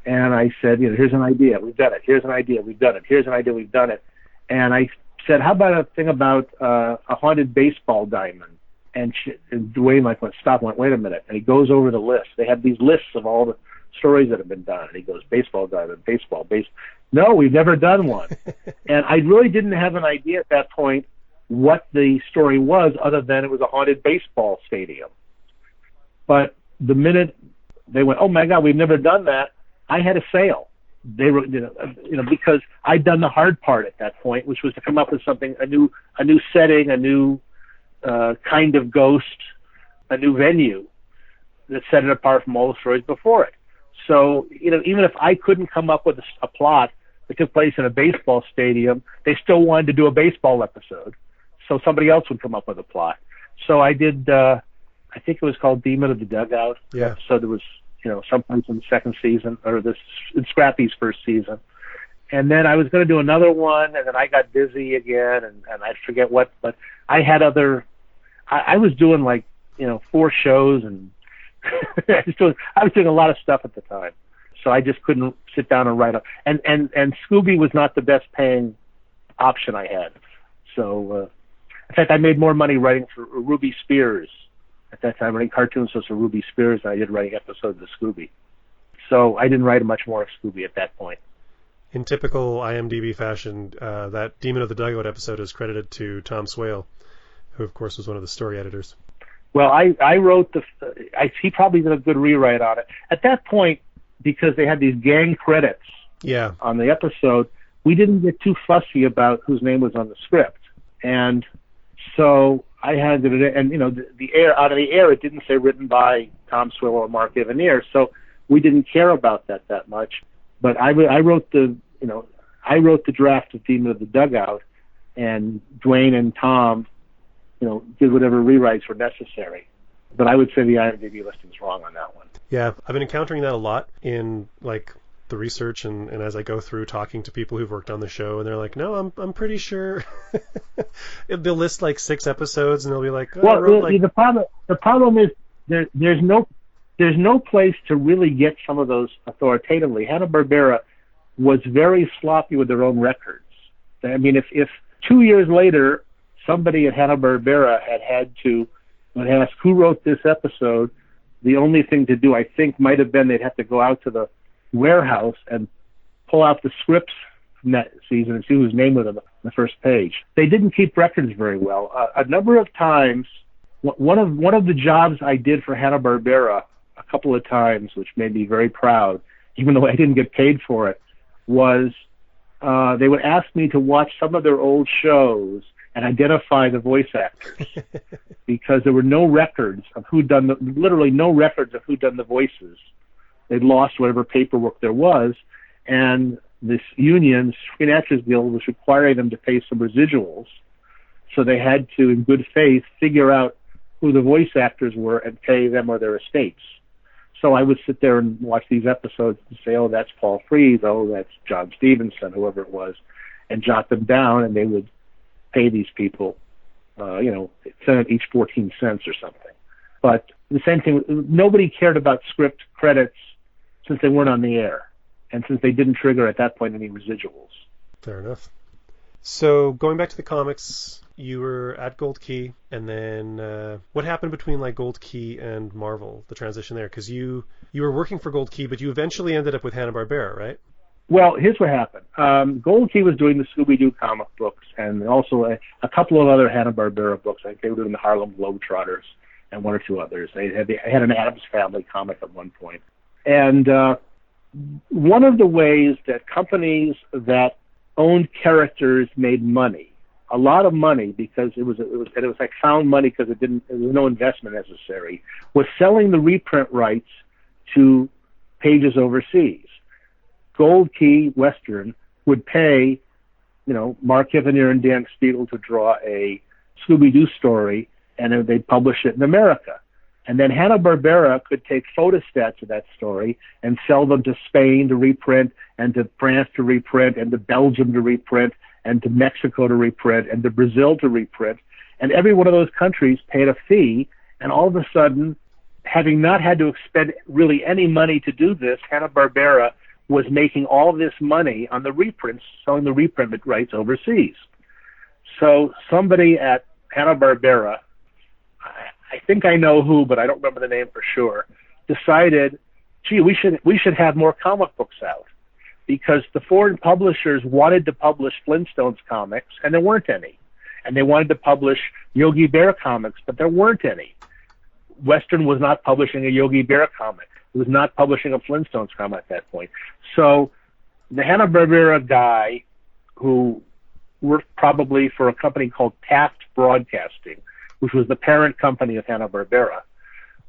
And I said, here's an idea, we've done it. Here's an idea, we've done it. Here's an idea, we've done it. And I said, how about a thing about a haunted baseball diamond? And Dwayne went, wait a minute. And he goes over the list. They have these lists of all the stories that have been done. And he goes, baseball diamond, baseball. No, we've never done one. And I really didn't have an idea at that point what the story was, other than it was a haunted baseball stadium. But the minute they went, oh my God, we've never done that, I had a sale. They were, because I'd done the hard part at that point, which was to come up with something, a new setting, a new kind of ghost, a new venue that set it apart from all the stories before it. So, even if I couldn't come up with a plot that took place in a baseball stadium, they still wanted to do a baseball episode. So somebody else would come up with a plot. So I did, I think it was called Demon of the Dugout. Yeah. So there was, someplace in the second season, or in Scrappy's first season. And then I was going to do another one, and then I got busy again, and I forget what, but I had I was doing 4 shows, and I was doing a lot of stuff at the time. So I just couldn't sit down and write up. And Scooby was not the best paying option I had. So, in fact, I made more money writing for Ruby Spears at that time, writing cartoons for Ruby Spears than I did writing episodes of Scooby. So I didn't write much more of Scooby at that point. In typical IMDb fashion, that Demon of the Dugout episode is credited to Tom Swale, who, of course, was one of the story editors. Well, I wrote he probably did a good rewrite on it. At that point, because they had these gang credits on the episode, we didn't get too fussy about whose name was on the script. And so I handed it in, and out of the air, it didn't say written by Tom Swale or Mark Evanier, so we didn't care about that much. But I wrote the draft of Demon of the Dugout, and Dwayne and Tom, did whatever rewrites were necessary. But I would say the IMDb listing's wrong on that one. Yeah, I've been encountering that a lot in the research and as I go through talking to people who've worked on the show, and they're like, no, I'm pretty sure. They'll list 6 episodes, and they'll be like, the problem is there's no place to really get some of those authoritatively. Hanna-Barbera was very sloppy with their own records. I mean, if 2 years later somebody at Hanna-Barbera had to ask who wrote this episode, the only thing to do, I think, might have been they'd have to go out to the warehouse and pull out the scripts from that season and see whose name was on the first page. They didn't keep records very well. A number of times, one of the jobs I did for Hanna-Barbera a couple of times, which made me very proud, even though I didn't get paid for it, was they would ask me to watch some of their old shows and identify the voice actors because there were no records of literally no records of who'd done the voices. They'd lost whatever paperwork there was, and this union, Screen Actors Guild, was requiring them to pay some residuals, so they had to, in good faith, figure out who the voice actors were and pay them or their estates. So I would sit there and watch these episodes and say, oh, that's Paul Frees, oh, that's John Stevenson, whoever it was, and jot them down, and they would pay these people, send them each 14 cents or something. But the same thing, nobody cared about script credits since they weren't on the air, and since they didn't trigger at that point any residuals. Fair enough. So going back to the comics, you were at Gold Key, and then what happened between Gold Key and Marvel, the transition there? Because you were working for Gold Key, but you eventually ended up with Hanna-Barbera, right? Well, here's what happened. Gold Key was doing the Scooby-Doo comic books and also a couple of other Hanna-Barbera books. Like they were doing the Harlem Globetrotters and one or two others. They had an Addams Family comic at one point. And one of the ways that companies that owned characters made money, a lot of money, because it was like found money because there was no investment necessary, was selling the reprint rights to pages overseas. Gold Key Western would pay, Mark Evanier and Dan Spiegel to draw a Scooby-Doo story, and they'd publish it in America. And then Hanna-Barbera could take photostats of that story and sell them to Spain to reprint, and to France to reprint, and to Belgium to reprint, and to Mexico to reprint, and to Brazil to reprint. And every one of those countries paid a fee, and all of a sudden, having not had to expend really any money to do this, Hanna-Barbera was making all this money on the reprints, selling the reprint rights overseas. So somebody at Hanna-Barbera, I think I know who, but I don't remember the name for sure, decided, gee, we should have more comic books out, because the foreign publishers wanted to publish Flintstones comics, and there weren't any. And they wanted to publish Yogi Bear comics, but there weren't any. Western was not publishing a Yogi Bear comic. It was not publishing a Flintstones comic at that point. So the Hanna-Barbera guy, who worked probably for a company called Taft Broadcasting, which was the parent company of Hanna-Barbera,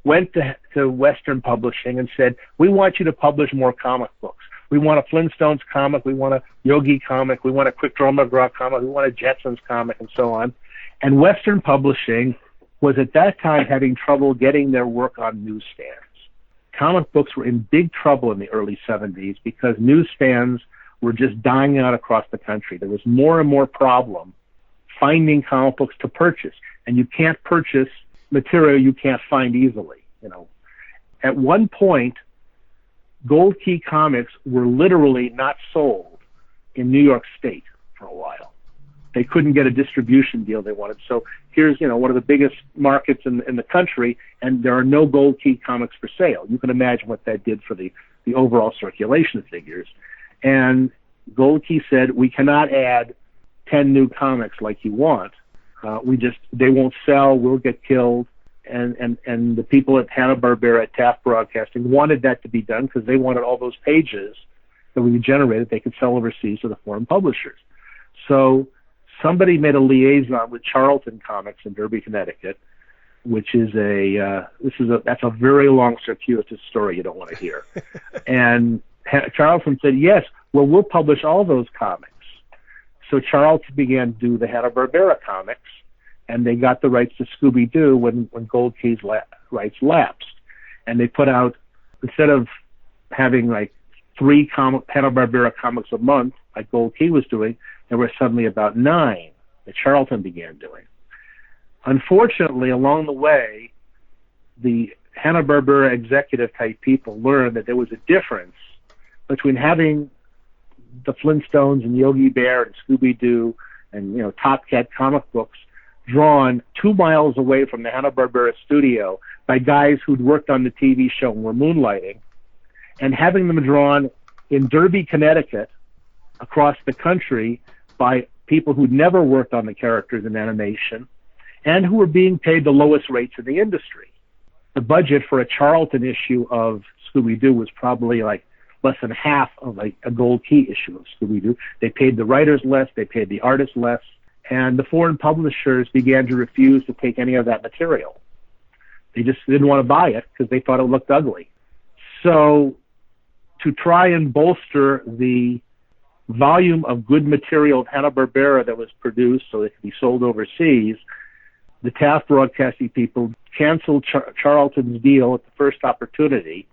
went to Western Publishing and said, we want you to publish more comic books. We want a Flintstones comic, we want a Yogi comic, we want a Quick Draw McGraw comic, we want a Jetsons comic, and so on. And Western Publishing was at that time having trouble getting their work on newsstands. Comic books were in big trouble in the early 70s because newsstands were just dying out across the country. There was more and more problem finding comic books to purchase, and you can't purchase material you can't find easily. At one point, Gold Key comics were literally not sold in New York State for a while. They couldn't get a distribution deal they wanted. So here's, one of the biggest markets in the country, and there are no Gold Key comics for sale. You can imagine what that did for the overall circulation figures. And Gold Key said, we cannot add 10 new comics like you want. They won't sell, we'll get killed. And the people at Hanna-Barbera at Taft Broadcasting wanted that to be done because they wanted all those pages that we generated they could sell overseas to the foreign publishers. So somebody made a liaison with Charlton Comics in Derby, Connecticut, which is that's a very long, circuitous story you don't want to hear. And Charlton said, yes, well, we'll publish all those comics. So Charlton began to do the Hanna-Barbera comics, and they got the rights to Scooby-Doo when Gold Key's rights lapsed. And they put out, instead of having like 3 Hanna-Barbera comics a month, like Gold Key was doing, there were suddenly about 9 that Charlton began doing. Unfortunately, along the way, the Hanna-Barbera executive type people learned that there was a difference between having the Flintstones and Yogi Bear and Scooby-Doo and Top Cat comic books drawn 2 miles away from the Hanna-Barbera studio by guys who'd worked on the TV show and were moonlighting, and having them drawn in Derby, Connecticut, across the country by people who'd never worked on the characters in animation and who were being paid the lowest rates in the industry. The budget for a Charlton issue of Scooby-Doo was probably like less than half of like a Gold Key issue of Scooby-Doo. They paid the writers less, they paid the artists less, and the foreign publishers began to refuse to take any of that material. They just didn't want to buy it because they thought it looked ugly. So to try and bolster the volume of good material of Hanna-Barbera that was produced so it could be sold overseas, the Taft Broadcasting people canceled Charlton's deal at the first opportunity,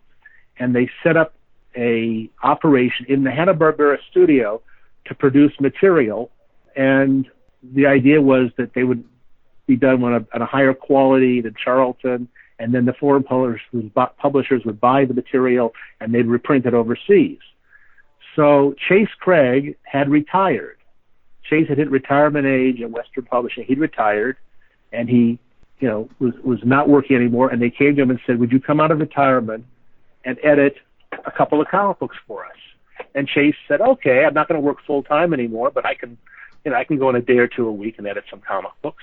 and they set up a operation in the Hanna-Barbera studio to produce material, and the idea was that they would be done on a higher quality than Charlton, and then the foreign publishers would buy the material and they'd reprint it overseas. So Chase Craig had retired. Chase had hit retirement age at Western Publishing. He'd retired, and he, was not working anymore. And they came to him and said, "Would you come out of retirement and edit a couple of comic books for us?" And Chase said, okay, I'm not going to work full time anymore, but I can go in a day or two a week and edit some comic books.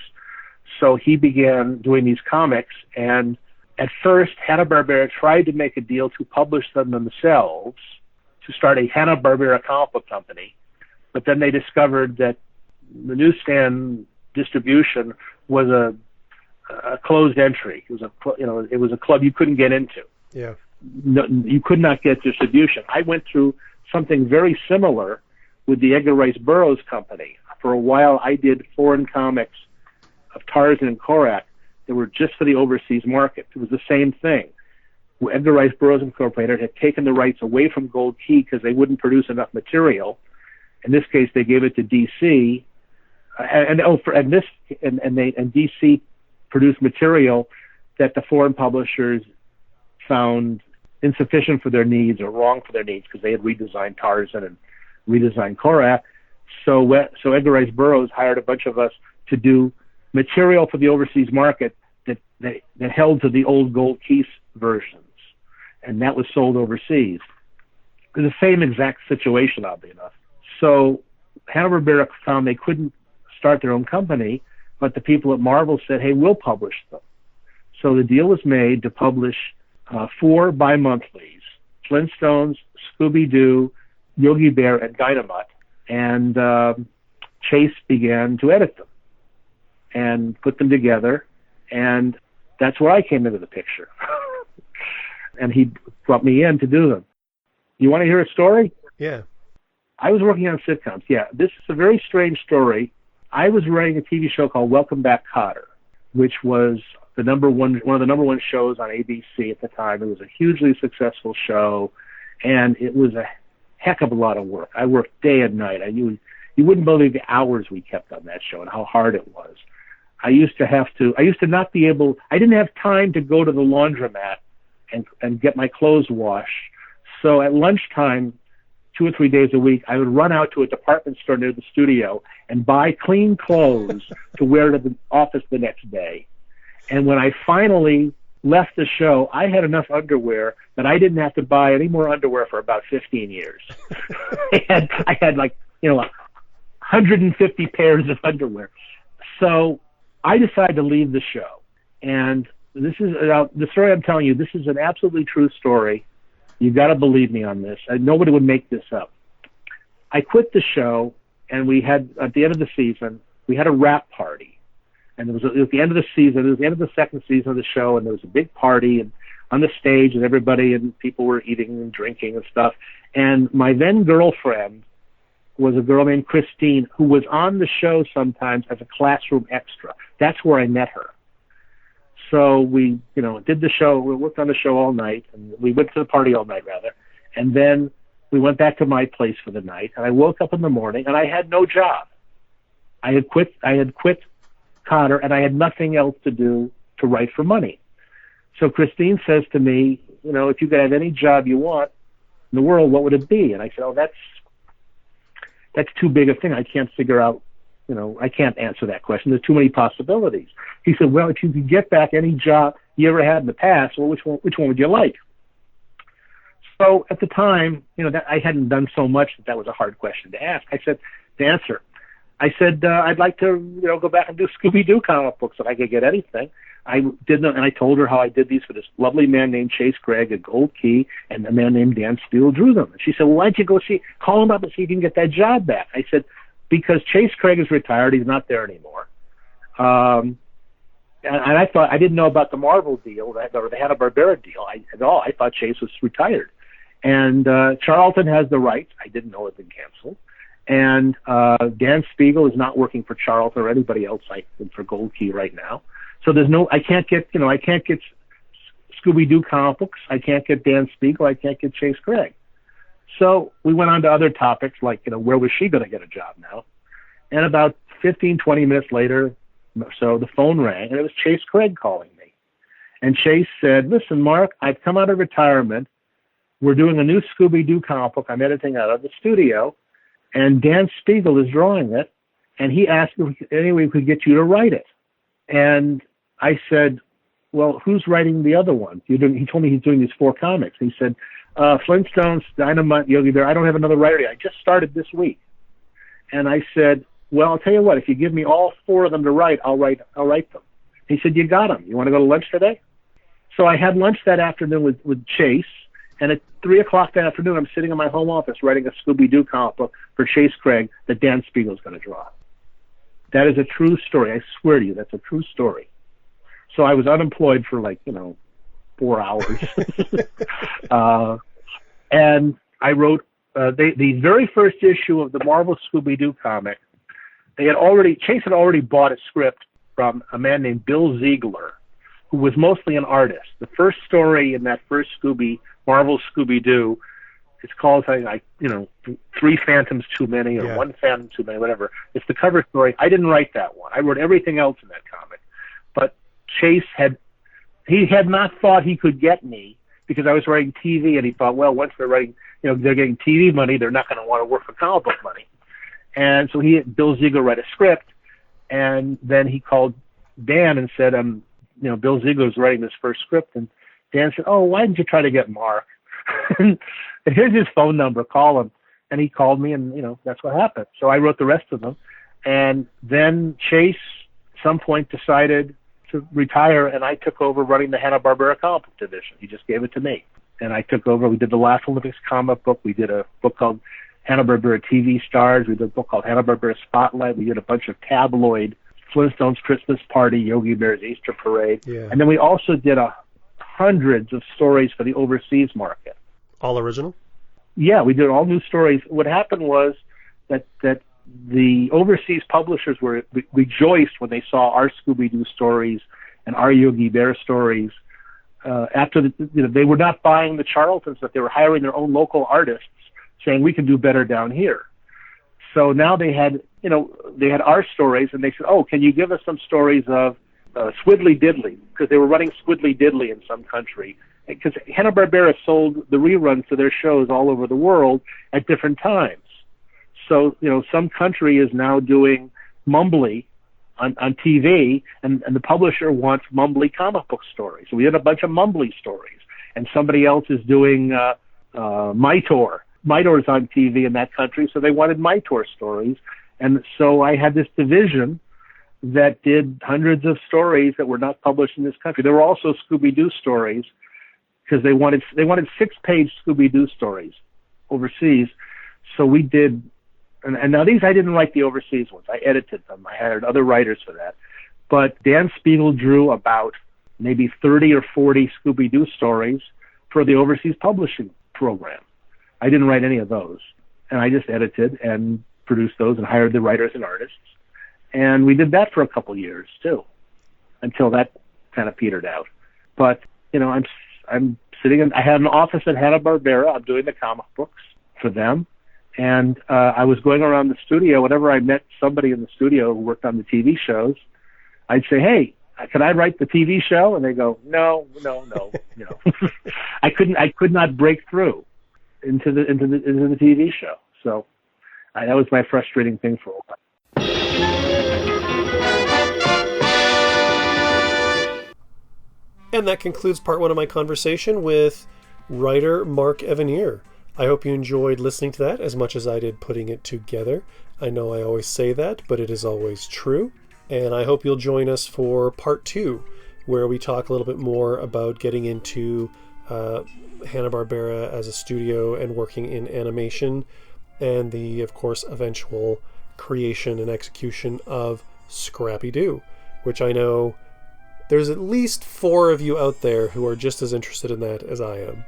So he began doing these comics, and at first Hanna-Barbera tried to make a deal to publish them themselves, to start a Hanna-Barbera comic book company, but then they discovered that the newsstand distribution was a closed entry. It was a club you couldn't get into. Yeah. No, you could not get distribution. I went through something very similar with the Edgar Rice Burroughs Company. For a while, I did foreign comics of Tarzan and Korak that were just for the overseas market. It was the same thing. Edgar Rice Burroughs Incorporated had taken the rights away from Gold Key because they wouldn't produce enough material. In this case, they gave it to DC, and DC produced material that the foreign publishers found insufficient for their needs or wrong for their needs because they had redesigned Tarzan and redesigned Korak. So Edgar Rice Burroughs hired a bunch of us to do material for the overseas market that held to the old Gold Key versions, and that was sold overseas. It was the same exact situation, oddly enough. So Hanna-Barbera found they couldn't start their own company, but the people at Marvel said, hey, we'll publish them. So the deal was made to publish 4 bi-monthlies, Flintstones, Scooby-Doo, Yogi Bear, and Dynamite. And Chase began to edit them and put them together, and that's where I came into the picture. And he brought me in to do them. You want to hear a story? Yeah. I was working on sitcoms. Yeah, this is a very strange story. I was writing a TV show called Welcome Back, Kotter, which was one of the number one shows on ABC at the time. It was a hugely successful show, and it was a heck of a lot of work. I worked day and night. You wouldn't believe the hours we kept on that show and how hard it was. I used to not be able, I didn't have time to go to the laundromat and get my clothes washed. So at lunchtime, 2 or 3 days a week, I would run out to a department store near the studio and buy clean clothes to wear to the office the next day. And when I finally left the show, I had enough underwear that I didn't have to buy any more underwear for about 15 years. I had 150 pairs of underwear. So I decided to leave the show. And this is the story I'm telling you. This is an absolutely true story. You've got to believe me on this. Nobody would make this up. I quit the show, and we had, at the end of the season, we had a wrap party. And it was at the end of the season. It was the end of the second season of the show, and there was a big party and on the stage, and everybody and people were eating and drinking and stuff. And my then girlfriend was a girl named Christine, who was on the show sometimes as a classroom extra. That's where I met her. So we, did the show. We worked on the show all night, and we went to the party all night, rather. And then we went back to my place for the night. And I woke up in the morning, and I had no job. I had quit Kotter, and I had nothing else to do to write for money. So Christine says to me, if you could have any job you want in the world, what would it be? And I said, that's too big a thing. I can't figure out, I can't answer that question. There's too many possibilities. He said, well, if you could get back any job you ever had in the past, well, which one would you like? So at the time, that I hadn't done so much that was a hard question to ask. I said, to answer, I'd like to, go back and do Scooby-Doo comic books if I could get anything. I did them, and I told her how I did these for this lovely man named Chase Craig at Gold Key, and a man named Dan Spiegel drew them. And she said, well, why don't you go call him up and see if you can get that job back? I said, because Chase Craig is retired. He's not there anymore. And I thought, I didn't know about the Marvel deal, or the Hanna-Barbera deal at all. I thought Chase was retired. And Charlton has the rights. I didn't know it had been canceled. And Dan Spiegel is not working for Charlton or anybody else for Gold Key right now. So I can't get Scooby-Doo comic books. I can't get Dan Spiegel. I can't get Chase Craig. So we went on to other topics like, where was she going to get a job now? And about 15, 20 minutes later, so the phone rang, and it was Chase Craig calling me. And Chase said, listen, Mark, I've come out of retirement. We're doing a new Scooby-Doo comic book I'm editing out of the studio, and Dan Spiegel is drawing it, and he asked if any way we could get you to write it. And I said, well, who's writing the other one? He told me he's doing these 4 comics. He said, Flintstones, Dynamite, Yogi Bear. I don't have another writer yet. I just started this week. And I said, well, I'll tell you what, if you give me all 4 of them to write, I'll write them. He said, you got them. You want to go to lunch today? So I had lunch that afternoon with Chase, and at 3 o'clock that afternoon, I'm sitting in my home office writing a Scooby-Doo comic book for Chase Craig that Dan Spiegel's going to draw. That is a true story. I swear to you, that's a true story. So I was unemployed for 4 hours. And I wrote the very first issue of the Marvel Scooby-Doo comic. Chase had already bought a script from a man named Bill Ziegler, who was mostly an artist. The first story in that first Marvel Scooby-Doo, it's called something like, 3 Phantoms Too Many or 1 Phantom Too Many, whatever. It's the cover story. I didn't write that one. I wrote everything else in that comic. But Chase had not thought he could get me because I was writing TV, and he thought, well, once they're writing, they're getting TV money, they're not going to want to work for comic book money. And so Bill Ziegler write a script, and then he called Dan and said, Bill Ziegler's writing this first script, and Dan said, oh, why didn't you try to get Mark? And here's his phone number, call him. And he called me, and, that's what happened. So I wrote the rest of them. And then Chase, at some point, decided to retire, and I took over running the Hanna-Barbera comic book division. He just gave it to me. And I took over. We did the last Olympics comic book. We did a book called Hanna-Barbera TV Stars. We did a book called Hanna-Barbera Spotlight. We did a bunch of tabloid Flintstones Christmas Party, Yogi Bear's Easter Parade. Yeah. And then we also did hundreds of stories for the overseas market. All original? Yeah, we did all new stories. What happened was that the overseas publishers were rejoiced when they saw our Scooby-Doo stories and our Yogi Bear stories. After they were not buying the Charltons, but they were hiring their own local artists, saying we can do better down here. So now they had our stories, and they said, oh, can you give us some stories of Squiddly Diddly? Because they were running Squiddly Diddly in some country. Because Hanna-Barbera sold the reruns to their shows all over the world at different times. So, some country is now doing Mumbly on TV, and the publisher wants Mumbly comic book stories. So we had a bunch of Mumbly stories. And somebody else is doing Mitor. Mitor's on TV in that country, so they wanted Mitor stories. And so I had this division that did hundreds of stories that were not published in this country. There were also Scooby-Doo stories, because they wanted 6-page Scooby-Doo stories overseas. So we did, and now these I didn't write the overseas ones. I edited them. I hired other writers for that. But Dan Spiegel drew about maybe 30 or 40 Scooby-Doo stories for the overseas publishing program. I didn't write any of those. And I just edited and produced those and hired the writers and artists. And we did that for a couple years, too, until that kind of petered out. But, I'm sitting I had an office at Hanna-Barbera. I'm doing the comic books for them. And I was going around the studio. Whenever I met somebody in the studio who worked on the TV shows, I'd say, hey, can I write the TV show? And they go, no. I could not break through into the TV show. So that was my frustrating thing for a while. And that concludes part 1 of my conversation with writer Mark Evanier. I hope you enjoyed listening to that as much as I did putting it together. I know I always say that, but it is always true. And I hope you'll join us for part 2, where we talk a little bit more about getting into Hanna-Barbera as a studio and working in animation, and the, of course, eventual creation and execution of Scrappy-Doo, which I know there's at least 4 of you out there who are just as interested in that as I am.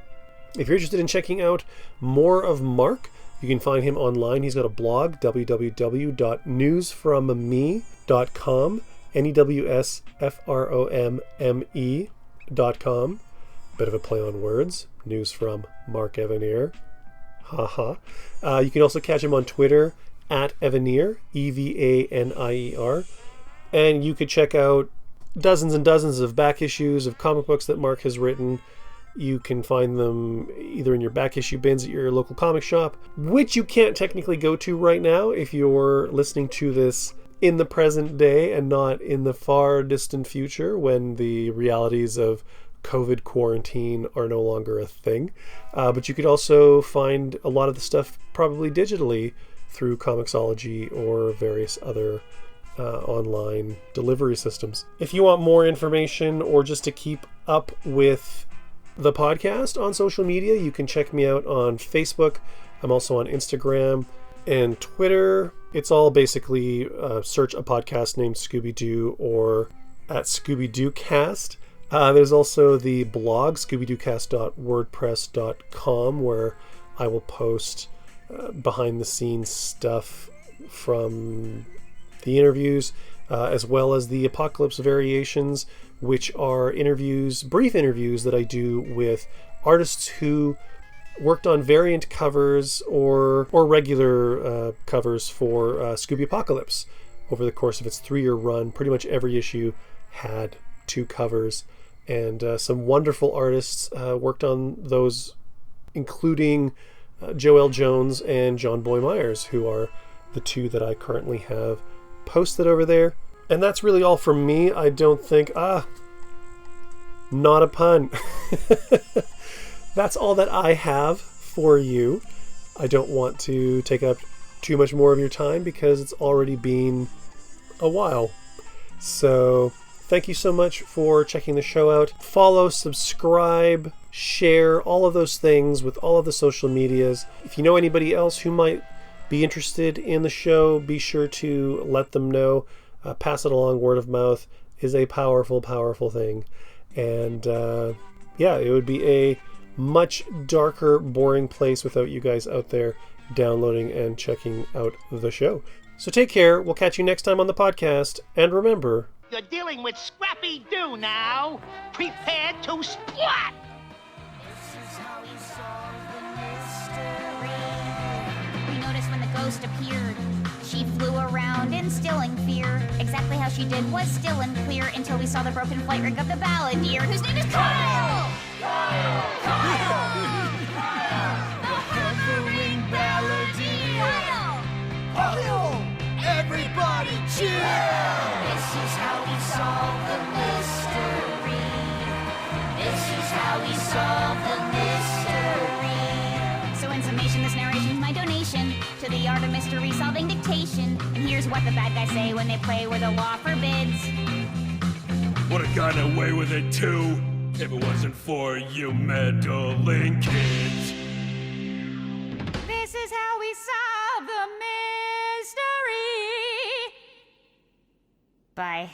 If you're interested in checking out more of Mark, you can find him online. He's got a blog, www.newsfromme.com, newsfromme.com. Bit of a play on words. News from Mark Evanier. Haha. You can also catch him on Twitter at Evanier, Evanier. And you could check out dozens and dozens of back issues of comic books that Mark has written. You can find them either in your back issue bins at your local comic shop, which you can't technically go to right now if you're listening to this in the present day and not in the far distant future when the realities of COVID quarantine are no longer a thing. But you could also find a lot of the stuff probably digitally through Comixology or various other online delivery systems. If you want more information or just to keep up with the podcast on social media, you can check me out on Facebook. I'm also on Instagram and Twitter. It's all basically search a podcast named Scooby-Doo or at Scooby-Doo Cast. There's also the blog, scoobydoocast.wordpress.com, where I will post behind-the-scenes stuff from the interviews, as well as the Apocalypse Variations, which are interviews, brief interviews that I do with artists who worked on variant covers or regular covers for Scooby Apocalypse over the course of its 3-year run. Pretty much every issue had 2 covers, and some wonderful artists worked on those, including Joel Jones and John Boy Myers, who are the 2 that I currently have posted over there. And that's really all from me. I don't think... not a pun. That's all that I have for you. I don't want to take up too much more of your time because it's already been a while. So thank you so much for checking the show out. Follow, subscribe, share, all of those things with all of the social medias. If you know anybody else who might be interested in the show, be sure to let them know. Pass it along. Word of mouth is a powerful, powerful thing. And it would be a much darker, boring place without you guys out there downloading and checking out the show. So take care. We'll catch you next time on the podcast. And remember... You're dealing with Scrappy-Doo now. Prepare to splat! We noticed when the ghost appeared, she flew around instilling fear. Exactly how she did was still unclear until we saw the broken flight rig of the balladeer, whose name is Kyle! Kyle! The hovering balladeer! Kyle! Everybody cheer! This is how we solve the mystery. This is how we solve the mystery. So in summation, this narration is my donation to the art of mystery solving dictation. And here's what the bad guys say when they play where the law forbids. Would have gotten away with it too if it wasn't for you meddling kids. This is how we solve the mystery. Bye.